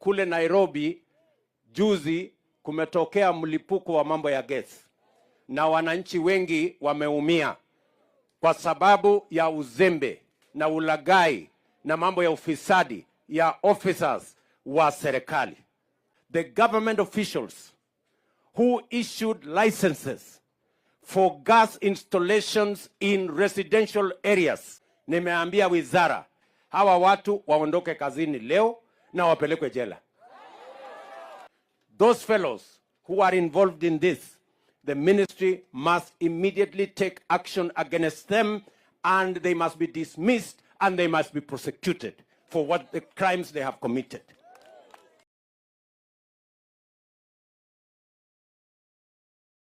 kule Nairobi juzi kumetokea mlipuko wa mambo ya gesi, na wananchi wengi wameumia kwa sababu ya uzembe na ulaghai na mambo ya ufisadi ya officers wa serikali. The government officials who issued licenses for gas installations in residential areas, nimeambia wizara hawa watu waondoke kazini leo na wapelekwe jela. Those fellows who are involved in this, the ministry must immediately take action against them, and they must be dismissed and they must be prosecuted for what the crimes they have committed.